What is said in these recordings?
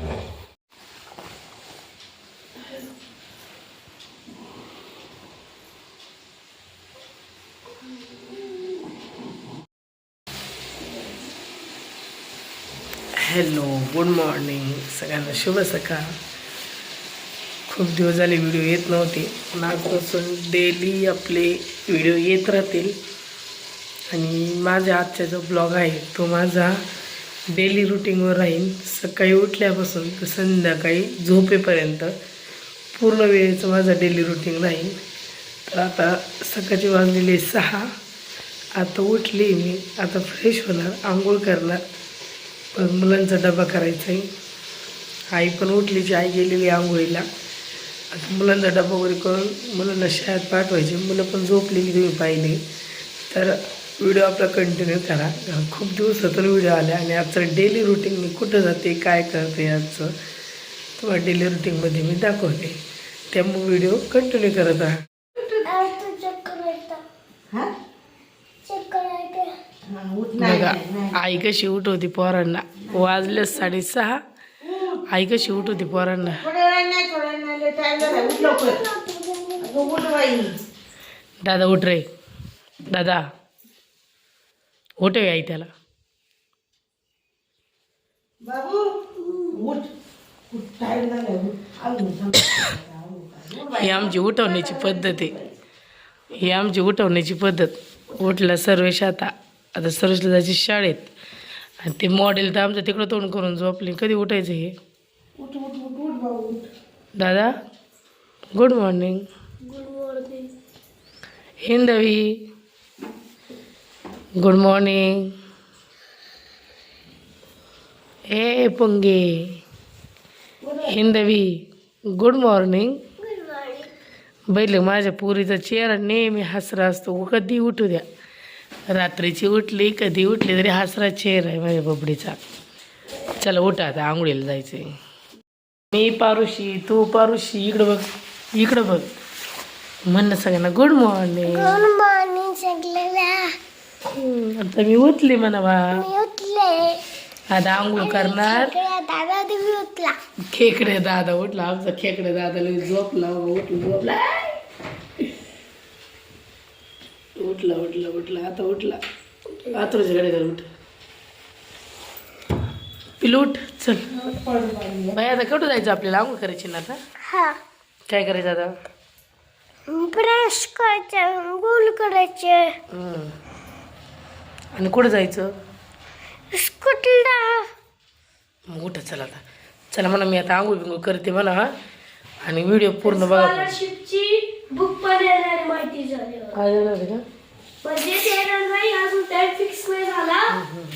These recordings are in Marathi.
हॅलो, गुड मॉर्निंग सगळ्यांना, शुभ सकाळ. खूप दिवस झाले व्हिडिओ येत नव्हते, पण आजपासून डेली आपले व्हिडिओ येत राहतील. आणि माझ्या आजचा जो ब्लॉग आहे तो माझा डेली रुटीनवर राहील. सकाळी उठल्यापासून तर संध्याकाळी झोपेपर्यंत पूर्ण वेळेचं माझं डेली रुटीन राहील. तर आता सकाळची वाजलेली 6. आता उठली मी, आता फ्रेश होणार, आंघोळ करणार, पण मुलांचा डबा करायचा आहे. आई पण उठलीची, आई गेलेली आंघोळीला. आता मुलांचा डबा वगैरे करून मुलांना शाळेत पाठवायचे. मुलं पण झोपलेली तुम्ही पाहिली. तर व्हिडिओ आपला कंटिन्यू करा. खूप दिवसातून व्हिडिओ आले आणि आजचं डेली रुटीन मी कुठं जाते, काय करते, आजचं तुम्हाला डेली रुटीनमध्ये मी दाखवते. त्यामुळे व्हिडिओ कंटिन्यू करत राहा. बघा आई कशी उठवती पोरांना. वाजले 6:30. आई कशी उठवती पोरांना. दादा उठ रे, दादा उठव आई त्याला. ही आमची उठवण्याची पद्धत आहे. ही आमची उठवण्याची पद्धत. उठला सर्वेश. आता सर्वेशला जायची शाळेत. आणि ते मॉडेल तर आमचं तिकडं तोंड करून झोपले. कधी उठायचं हे दादा. Good morning. Hindavi good morning. ए पुंगे हिंदवी गुड मॉर्निंग. बैल माझ्या पुरीचा चेहरा नेहमी हसरा असतो. कधी उठू द्या, रात्रीची उठली कधी उठली तरी हसरा चेहरा आहे माझ्या बबडीचा. चला उठा, आता आंघोळीला जायचंय. मी पारुशी, तू पारुशी, इकडं बघ, इकडं बघ. म्हणणं सगळ्यांना गुड मॉर्निंग. गुड मॉर्निंग सगळ्यांना. आता मी उठली म्हणावा. मी उठले. आता आंघोळ करणार. दादा तुम्ही उठला. खेकडे दादा उठला. आमचा खेकडे दादा लगेच झोपला. उठून झोपला. उठला उठला उठला आता उठला. आतुरच्या गाडी घाल. उठ पिलू, उठ चल. बाई आता कुठं जायचं आपल्याला? आंघोळ करायची ना आता. हा, काय करायचं आता? ब्रश करायचं, गोल करायचे. आणि कुठं जायचं? स्कूटरला. मग उठ चला आता. चला म्हणा, मी आता आंघोळ बिंघोळ करते म्हणा. आणि व्हिडिओ पूर्ण बघा. स्कॉलरशिपची बुक पण येणार माहिती झाली. काय जाणार आहे का? म्हणजे ते येणार नाही अजून, टाइम फिक्स नाही झाला.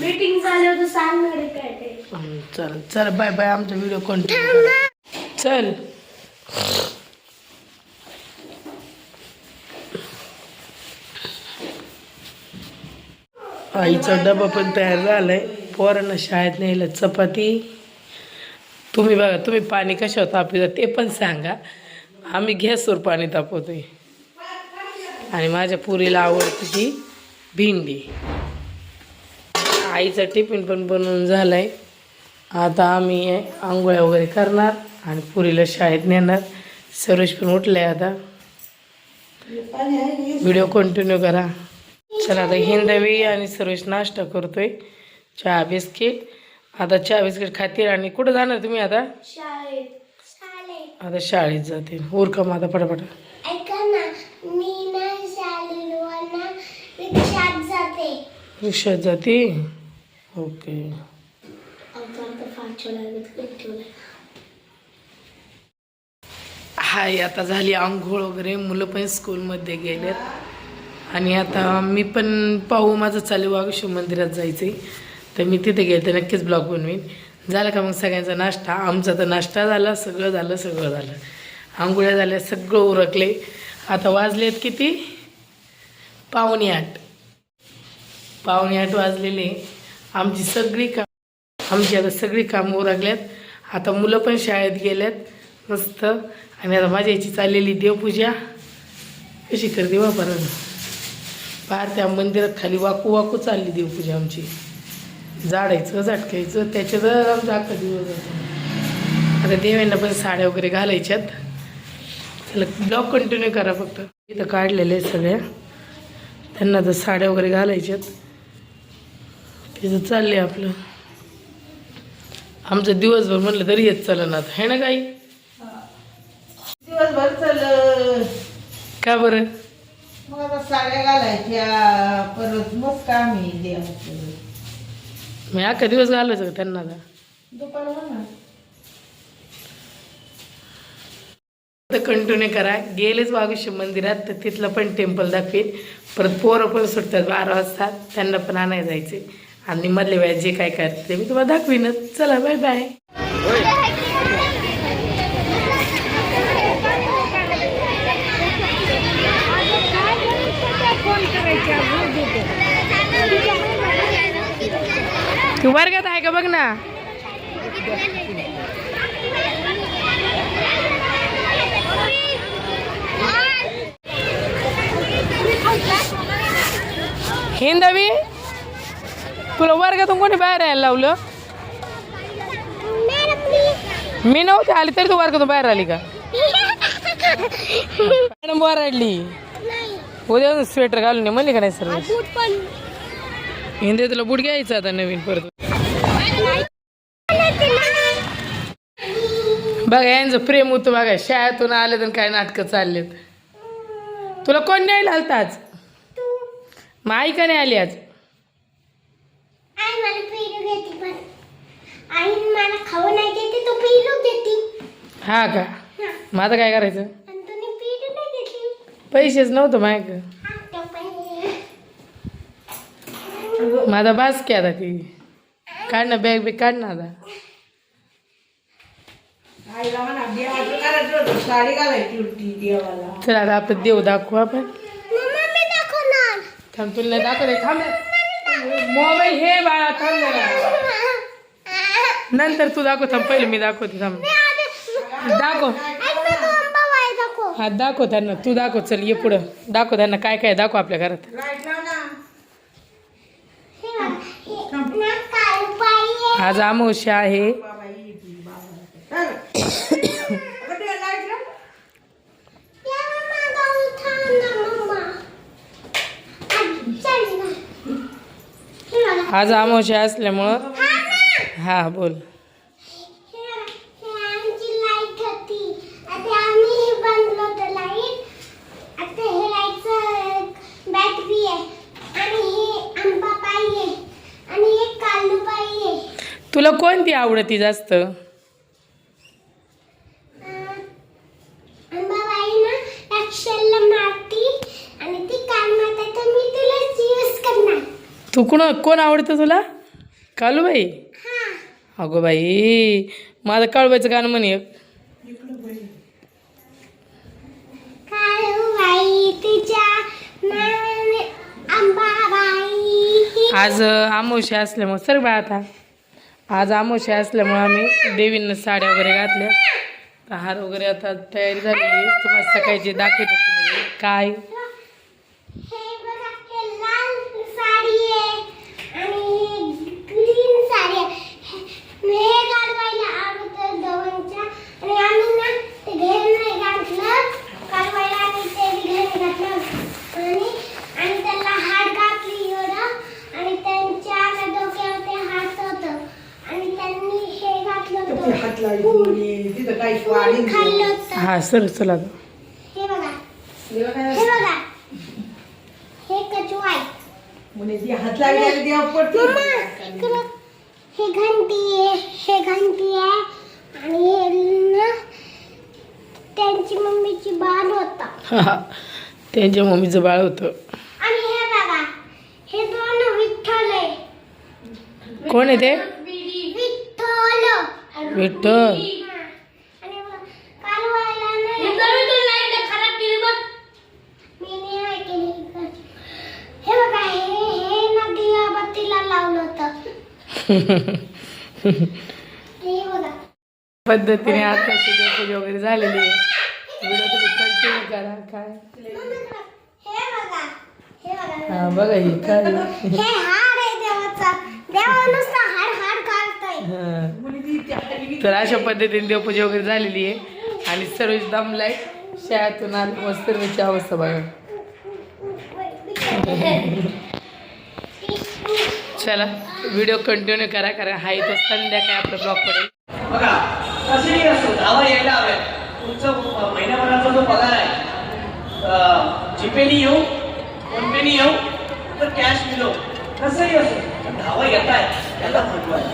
मीटिंग झाली होती, सांगणार आहे काय ते. चल चल, बाय बाय. आमचा व्हिडिओ कंटिन्यू चल. आईचा डबा पण तयार झालाय. पोरांना शाळेत न्यायला चपाती. तुम्ही बघा, तुम्ही पाणी कशावर तापवता ते पण सांगा. आम्ही गॅसवर पाणी तापवतोय. आणि माझ्या पुरीला आवडते ती भेंडी. आईचा टिफिन पण बनवून झालाय. आता आम्ही आंघोळ्या वगैरे करणार आणि पुरीला शाळेत नेणार. सर्वेश पण उठलाय. आता व्हिडिओ कंटिन्यू करा. चला आता हिंदवी आणि सर्वेश नाश्ता करतोय. चहा बिस्किट. आता चहा बिस्किट खातील. आणि कुठं जाणार तुम्ही आता? शाळेत. आता शाळेत जाते. उरका मग आता पटापट. ऐका ना, मी ना शाळेला रिक्षात जाते. रिक्षात जाते. ओके. हाय, आता झाली आंघोळ वगैरे. मुलं पण स्कूलमध्ये गेलेत. आणि आता मी पण पाहू, माझं चालू वागेश्वर मंदिरात जायचं आहे. तर मी तिथे गेले तर नक्कीच ब्लॉग बनवीन. झालं का मग सगळ्यांचा नाश्ता? आमचा तर नाश्ता झाला, सगळं झालं. आंघोळ्या झाल्या, सगळं उरकले. आता वाजलेत किती? 7:45. 7:45 वाजलेले. आमची आता सगळी कामं उरकल्यात. आता मुलं पण शाळेत गेल्यात मस्त. आणि आता माझ्या याची चाललेली देवपूजा. कशी करते वापरानं पार त्या मंदिरात खाली वाकू वाकू चालली देवपूजा आमची. झाडायचं, झटकायचं, त्याच्यातच आमचा अख्खा दिवस जातो. आता देवांना पण साड्या वगैरे घालायच्यात. चला ब्लॉग कंटिन्यू करा फक्त. इथं काढलेले आहेत सगळ्या, त्यांना तर साड्या वगैरे घालायच्यात. तिथं चालले आपलं आमचं दिवसभर म्हटलं तरी येत चाललं आता है ना काही. दिवसभर चल का बरं? मग आता साड्या घालायच्या परत मग काम आहे देवाचं. मी अख्खा दिवस घालायचं का त्यांना आता? दुपारला कंटिन्यू करा. गेलेच वागुशी मंदिरात तर तिथलं पण टेम्पल दाखवेल. परत पोरं पण सुटतात 12 वाजता, त्यांना पण आणायला जायचे. आणि मधल्या वेळात जे काय करते ते मी तुम्हाला दाखवीनच. चला बाय बाय. तू वर्गात आहे का बघ ना. हिंदवी तुला वर्गातून कोणी बाहेर यायला लावलं? मी नव्हते आली तरी तू वर्गातून बाहेर आली का? मॅडम ओरडली. उद्या स्वेटर घालून ये म्हणली का नाही सर? हिंदी तुला बूट घ्यायचा आता नवीन परत. बघा यांचं प्रेम होतं बघा. शाळेतून आले तर काय नाटकं चाललेत. तुला कोण न्यायला आलता आज? मग आई का नाही आली आज? हा का? मग आता काय करायचं? पैसेच नव्हतं माझ्याकडे. माझा बास की आता ती काढ ना बॅग बी काढ ना आता. आईला म्हणा देवाचं करायचं होतं, साडी घालायची होती देवाला. चला आता आपलं देव दाखवू आपण. थांब तुला नाही दाखवते. थांब मोबाईल हे बाळा थांब जरा. नंतर तू दाखव. थांब पहिले मी दाखवते. थांब दाखव. हा दाखव त्यांना. तू दाखव. चल ये पुढं दाखव त्यांना काय काय दाखव आपल्या घरात. लाईट लाव ना. आज अमावस्या आहे. आज अमावस्या असल्यामुळं. हा बोल. तुला कोणती आवडती जास्त? तू कोण आवडतं तुला? कालूबाई? अगो बाई माझं काळूबाईचं गाणं म्हणे. आज अमावस्या असल्यामुळं सर बा आता आज अमावस्या असल्यामुळं आम्ही देवींना साड्या वगैरे घातल्या. हार वगैरे आता तयारी झालेली. तुम्हाला सकाळची दाखवते काय. हा सर चला. हे घंटी आहे आणि त्यांची मम्मीची बाळ होता. त्यांच्या मम्मीचं बाळ होतं. आणि हे बघा हे दोन विठ्ठल आहे. कोण आहे ते? विठ्ठल. विठ्ठल. पद्धतीने आता पूजा वगैरे झालेली आहे. व्हिडिओ तुम्ही कंटिन्यू करा. काय हा बघा हे काय हे हार आहे देवाचा. देवा नुसता हार हार काढतोय. मुलगी तर अशा पद्धतीने देवपूजा वगैरे झालेली आहे आणि सर्व दमलाय. शाळेतून आले मस्त त्याची अवस्था बघा. चला व्हिडिओ कंटिन्यू करा कारण हाय तो संध्याकाळी आपला ब्लॉग पडेल. बघा कसंही असो धावा यायला हव्यात. तुमचा महिन्याभराचा जो पगार आहे जीपेनी येऊ फोनपेनी येऊ तर कॅश मिळो कसंही असो पण धावा येत आहे याला महत्व आहे.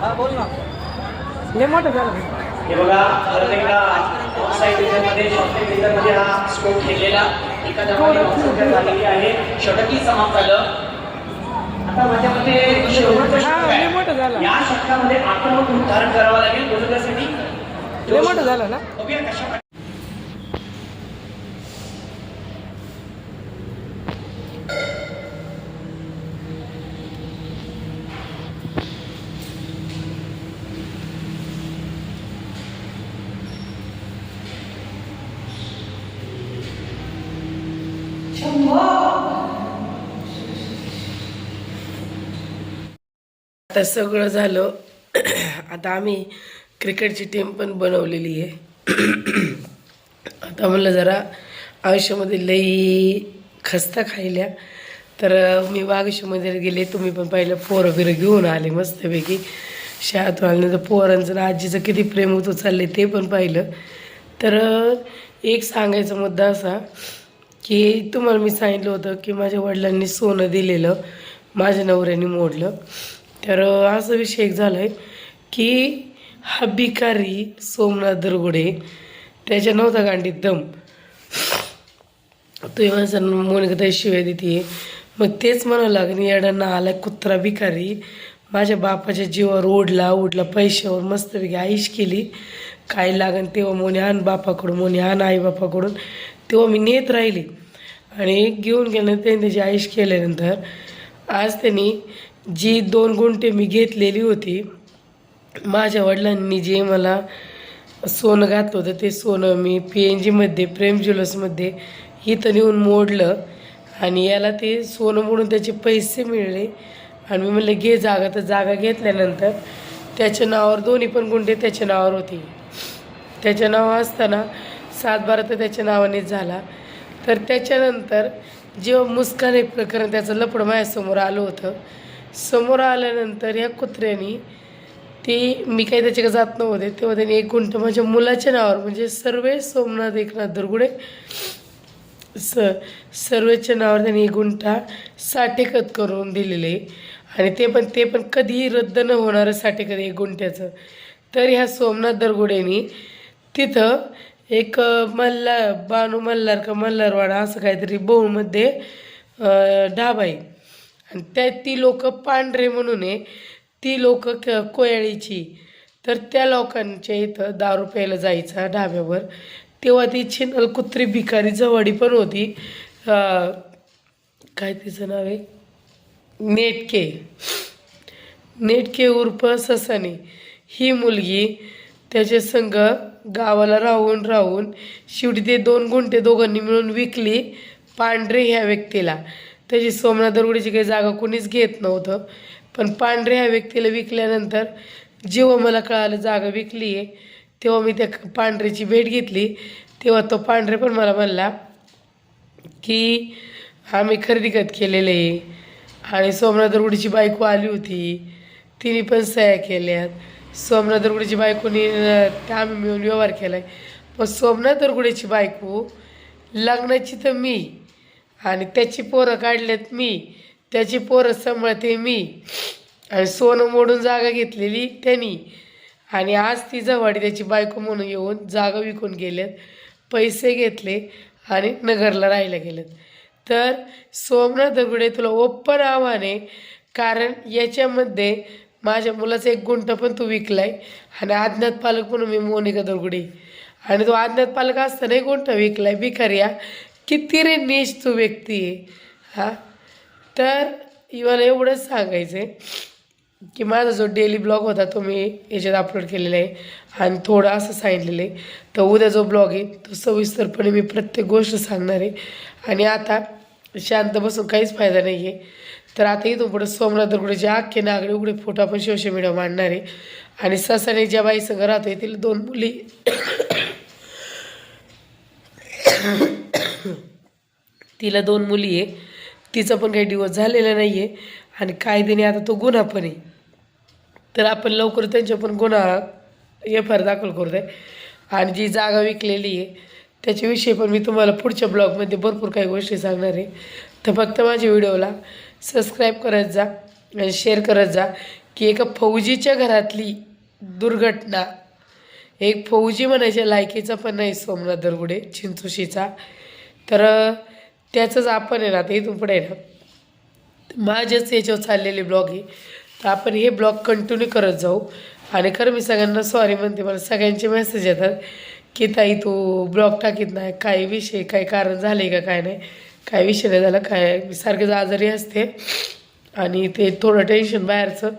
हा बोल ना. लय मोठं झालं. हे बघा परत एकदा ऑफसाईड रिजनमध्ये शॉपिंग रिजनमध्ये हा स्कोप केलेला एका दरम्यान संख्या झालेली आहे. षटकी समाप्त झालं. आता माझ्यामध्ये शेवटचा षटक आहे. या षटकामध्ये आक्रमक रूप धारण करावं लागेल गोलंदाजासाठी. लय मोठं झालं ना. बघूया कशा आता सगळं झालं. आता आम्ही क्रिकेटची टीम पण बनवलेली आहे. आता म्हणलं जरा आयुष्यामध्ये लई खस्ता खायल्या तर मी वागेश्वरमध्ये गेले. तुम्ही पण पाहिलं पोरं बिरं घेऊन आले मस्तपैकी. शाळेतून आल्यानंतर पोरांचं आणि आजीचं किती प्रेम होतं चालले ते पण पाहिलं. तर एक सांगायचा मुद्दा असा की तुम्हाला मी सांगितलं होतं की माझ्या वडिलांनी सोनं दिलेलं माझ्या नवऱ्याने मोडलं. तर असा विषय एक झाला आहे की हा भिकारी सोमनाथ दरगुडे त्याच्या नव्हता गांडीत दम. तो माणसांना मोनिका शिवाय देते. मग तेच म्हणावं लागेल येडांना आला कुत्रा भिकारी माझ्या बापाच्या जीवावर ओढला पैशावर मस्तपैकी आईश केली. काय लागन तेव्हा मोने आण बापाकडून मोने आण आई बापाकडून तेव्हा मी नेत राहिली आणि घेऊन गेल्यानंतर त्यांनी त्याची आईश केल्यानंतर आज त्यांनी जी 2 गुंठे मी घेतलेली होती माझ्या वडिलांनी जे मला सोनं घातलं होतं ते सोनं मी PNGमध्ये प्रेम ज्वेलर्समध्ये इथं नेऊन मोडलं आणि याला ते सोनं मोडून त्याचे पैसे मिळले. आणि मी म्हणलं घे जागा. तर जागा घेतल्यानंतर त्याच्या नावावर दोन्ही पण गुंठे त्याच्या नावावर होती. त्याच्या नावावर असताना 7/12 तर त्याच्या नावानेच झाला. तर त्याच्यानंतर जेव्हा मुस्कान हे प्रकरण त्याचं लफडं माझ्यासमोर आलं होतं. समोर आल्यानंतर या कुत्र्यानी ते मी काही त्याच्याकडे जात नव्हते तेव्हा त्यांनी 1 गुंठ माझ्या मुलाच्या नावावर म्हणजे सर्वे सोमनाथ एकनाथ दरगुडे सर्वेच्या नावावर त्यांनी 1 गुंठा साठेखत करून दिलेले आणि ते पण कधीही रद्द न होणारं साठेखत 1 गुंठ्याचं. तर ह्या सोमनाथ दरगुडेनी तिथं एक बानू मल्हार का मल्हारवाडा असं काहीतरी बहुमध्ये ढाबा आहे आणि ती लोक पांढरे म्हणून आहे. ती लोक कोयाळीची. तर त्या लोकांच्या इथं दारू प्यायला जायचा ढाब्यावर. तेव्हा ती छिन्नल कुत्री भिकारी जवळी पण होती. काय तिचं नाव आहे नेटके उर्फ ससाने. ही मुलगी त्याच्या संग गावाला राहून शेवटी ते 2 गुंठे दोघांनी मिळून विकली पांढरे ह्या व्यक्तीला. त्याची सोमनाथ दरगुडेची काही जागा कोणीच घेत नव्हतं. पण पांढरे ह्या व्यक्तीला विकल्यानंतर जेव्हा मला कळालं जागा विकली आहे तेव्हा मी त्या पांढऱ्याची भेट घेतली. तेव्हा तो पांढरे पण मला म्हणला की आम्ही खरेदी खत केलेलं आहे आणि सोमनाथ दरगुडेची बायको आली होती तिने पण सह्या केल्यात. सोमनाथ दरगुडेची बायकोनी आम्ही मिळून व्यवहार केला आहे. मग सोमनाथ दरगुडेची बायको लग्नाची तर मी आणि त्याची पोरं काढल्यात मी त्याची पोरं सांभाळते मी आणि सोनं मोडून जागा घेतलेली त्यांनी आणि आज ती जवाडी त्याची बायको म्हणून येऊन जागा विकून गेल्यात पैसे घेतले आणि नगरला राहायला गेलेत. तर सोमनाथ दरगुडे तुला ओपन आव्हान आहे कारण याच्यामध्ये माझ्या मुलाचा 1 गुंठा पण तू विकलाय आणि अज्ञात पालक म्हणून मी मोनिका दरगुडे आणि तो अज्ञात पालक असताना 1 गुंठा विकलाय. भिकाऱ्या किती रे नीच तू व्यक्ती आहे हा. तर मला एवढंच सांगायचं आहे की माझा जो डेली ब्लॉग होता तो मी याच्यात अपलोड केलेला आहे आणि थोडं असं सांगितलेलं आहे. तर उद्या जो ब्लॉग आहे तो सविस्तरपणे मी प्रत्येक गोष्ट सांगणार आहे आणि आता शांत बसून काहीच फायदा नाही आहे. तर आता इथून पुढे सोमनाथ दरगुडेचे अख्खे नागडे उघडे फोटो आपण सोशल मीडिया मांडणार आहे. आणि ससाने ज्या बाई संग राहतोय तिला 2 मुली तिला 2 मुली आहे. तिचा पण काही डिवोर्स झालेला नाही आहे आणि कायद्याने आता तो गुन्हा पण आहे. तर आपण लवकर त्यांच्या पण गुन्हा FIR दाखल करू आहे. आणि जी जागा विकलेली आहे त्याच्याविषयी पण मी तुम्हाला पुढच्या ब्लॉगमध्ये भरपूर काही गोष्टी सांगणार आहे. तर फक्त माझ्या व्हिडिओला सबस्क्राईब करत जा आणि शेअर करत जा की एका फौजीच्या घरातली दुर्घटना, एक फौजी म्हणायच्या लायकीचा पण नाही सोमनाथ दरगुडे चिंचोशीचा, तर त्याचंच आपण आहे ना आता इथून पुढे आहे ना माझ्याच याच्यावर चाललेले ब्लॉग आहे. तर आपण हे ब्लॉग कंटिन्यू करत जाऊ. आणि खरं मी सगळ्यांना सॉरी म्हणते, मला सगळ्यांचे मेसेज येतात की ताई तू ब्लॉग टाकीत नाही, काय विषय, काय कारण झाले का काय नाही, काय विषय नाही झाला काय, मी सारखेच आजारी असते आणि ते थोडं टेन्शन बाहेरचं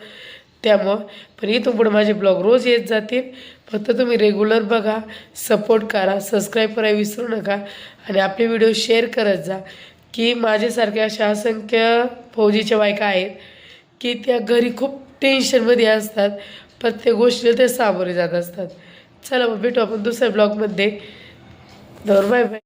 त्यामुळं. पण इथून पुढे माझे ब्लॉग रोज येत जातील. फक्त तुम्ही रेग्युलर बघा, सपोर्ट करा, सबस्क्राईब करायला विसरू नका आणि आपले व्हिडिओ शेअर करत जा की माझ्यासारख्या अशा असंख्य फौजीच्या बायका आहेत की त्या घरी खूप टेन्शनमध्ये असतात, प्रत्येक गोष्टीला ते सामोरे जात असतात. चला मग भेटू आपण दुसऱ्या ब्लॉगमध्ये. Bye bye.